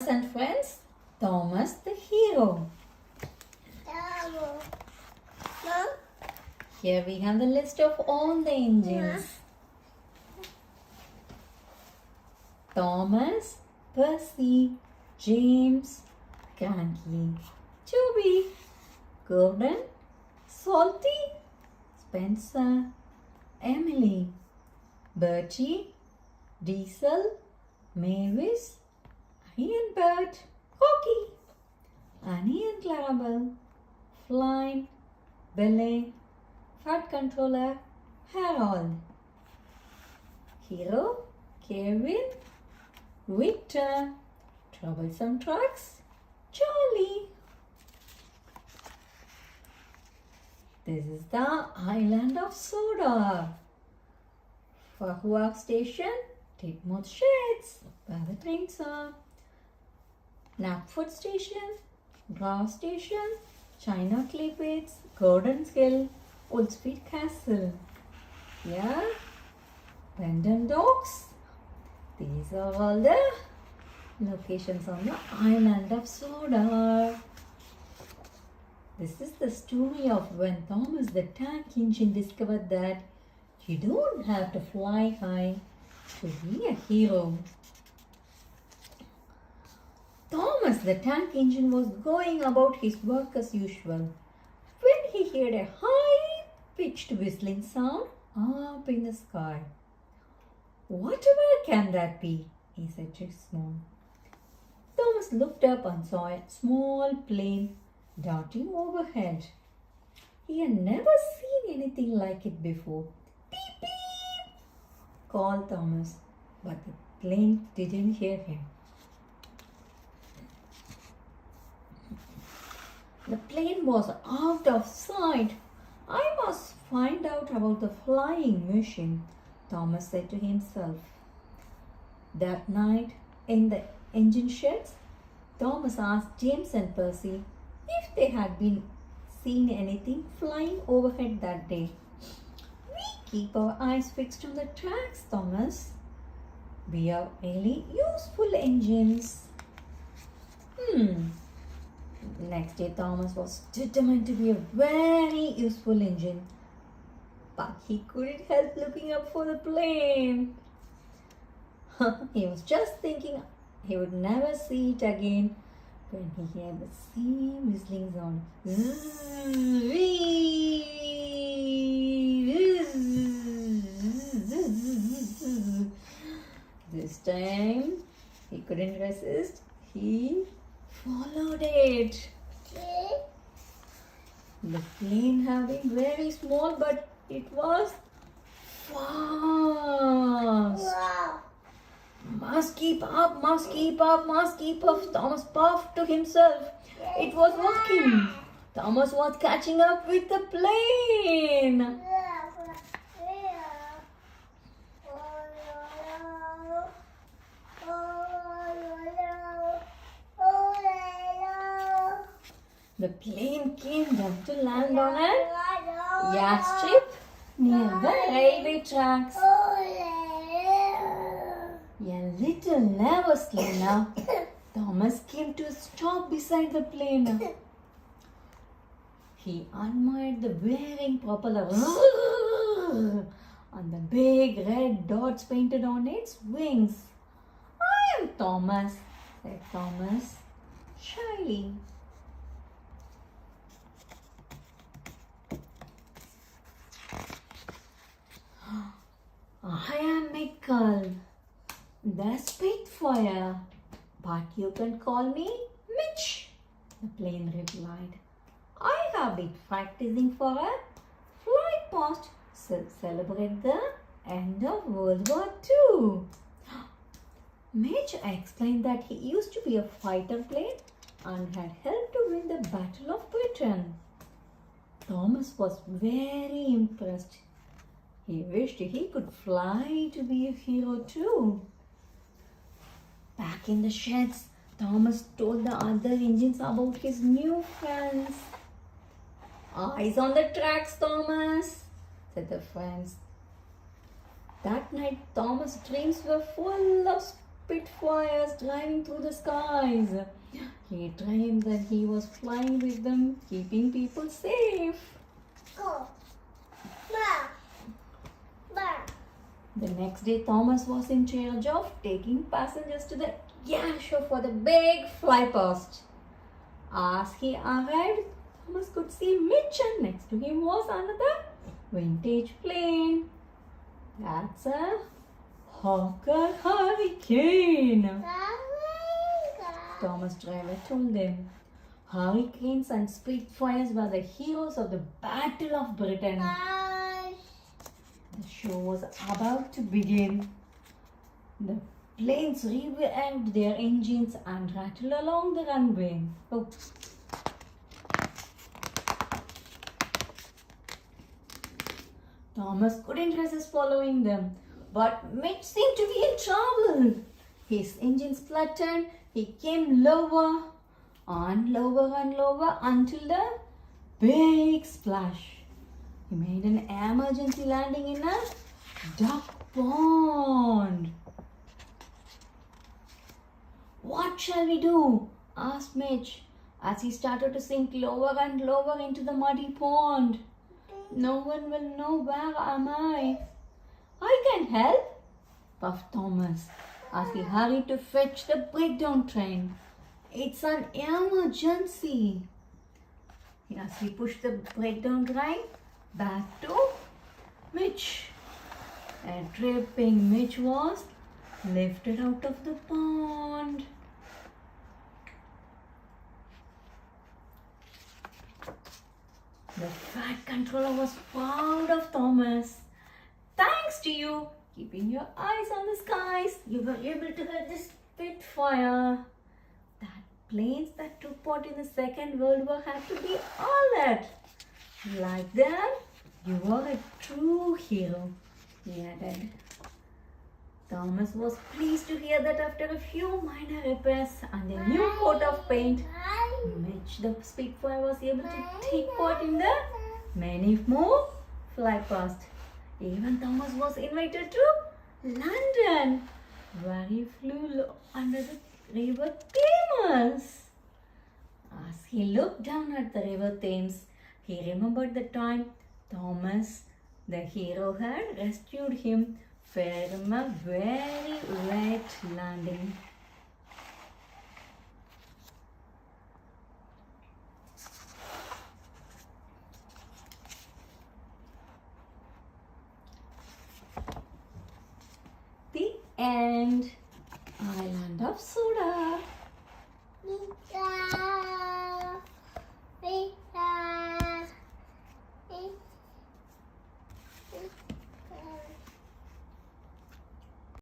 And friends, Thomas the hero. Here we have the list of all the engines. Thomas, Percy, James, Grantley, Toby, Gordon, Salty, Spencer, Emily, Bertie, Diesel, Mavis, Ian Bert, Corky, Annie and Clarabelle, Flynn, Billy, Fat Controller, Harold, Hero, Kevin, Victor, Troublesome Trucks, Charlie. This is the island of Soda. Fahuak Station, Titmouth Sheds, where the trains are. Knapford Station, Grass Station, China Clay Pits, Gordon's Hill, Woolsford Castle. Yeah, Pendant Docks. These are all the locations on the island of Soda. This is the story of when Thomas the Tank Engine discovered that you don't have to fly high to be a hero. Thomas the Tank Engine was going about his work as usual when he heard a high-pitched whistling sound up in the sky. "Whatever can that be?" he said to his mom. Thomas looked up and saw a small plane darting overhead. He had never seen anything like it before. "Beep, beep," called Thomas, but the plane didn't hear him. The plane was out of sight. "I must find out about the flying machine," Thomas said to himself. That night, in the engine sheds, Thomas asked James and Percy if they had been seen anything flying overhead that day. "We keep our eyes fixed on the tracks, Thomas. We are really useful engines." Next day, Thomas was determined to be a very useful engine, but he couldn't help looking up for the plane. He was just thinking he would never see it again when he heard the same whistling sound. This time he couldn't resist. He followed it. The plane had been very small, but it was fast. Must keep up, must keep up, must keep up. Thomas puffed to himself. It was working. Thomas was catching up with the plane. The plane came down to land on a yacht strip near the railway tracks. A little nervously now, Thomas came to a stop beside the plane. He admired the waving propeller and the big red dots painted on its wings. "I am Thomas," said Thomas shyly. "I am Michael, the Spitfire, but you can call me Mitch," the plane replied. "I have been practicing for a flight past to celebrate the end of World War II. Mitch explained that he used to be a fighter plane and had helped to win the Battle of Britain. Thomas was very impressed. He wished he could fly to be a hero too. Back in the sheds, Thomas told the other engines about his new friends. "Eyes on the tracks, Thomas," said the friends. That night, Thomas' dreams were full of spitfires driving through the skies. He dreamed that he was flying with them, keeping people safe. The next day, Thomas was in charge of taking passengers to the air show for the big fly past. As he arrived, Thomas could see Mitch, and next to him was another vintage plane. That's a Hawker Hurricane. Thomas driver told them. Hurricanes and Spitfires were the heroes of the Battle of Britain. The show was about to begin. The planes revved their engines and rattled along the runway. Oh. Thomas couldn't resist following them, but Mitch seemed to be in trouble. His engine spluttered. He came lower and lower until the big splash. He made an emergency landing in a duck pond. What shall we do? Asked Mitch as he started to sink lower and lower into the muddy pond. No one will know where am I. I can help, puffed Thomas as he hurried to fetch the breakdown train. It's an emergency. As he pushed the breakdown train back to Mitch. A dripping Mitch was lifted out of the pond. The fat controller was proud of Thomas. Thanks to you, keeping your eyes on the skies, you were able to get this Spitfire. That planes that took part in the Second World War had to be all that. Like that, you are a true hero, he added. Thomas was pleased to hear that after a few minor repairs and a new coat of paint, Mitch the Spitfire was able to take part in the many more fly past. Even Thomas was invited to London, where he flew under the river Thames. As he looked down at the river Thames, he remembered the time Thomas, the hero, had rescued him from a very wet landing. The end.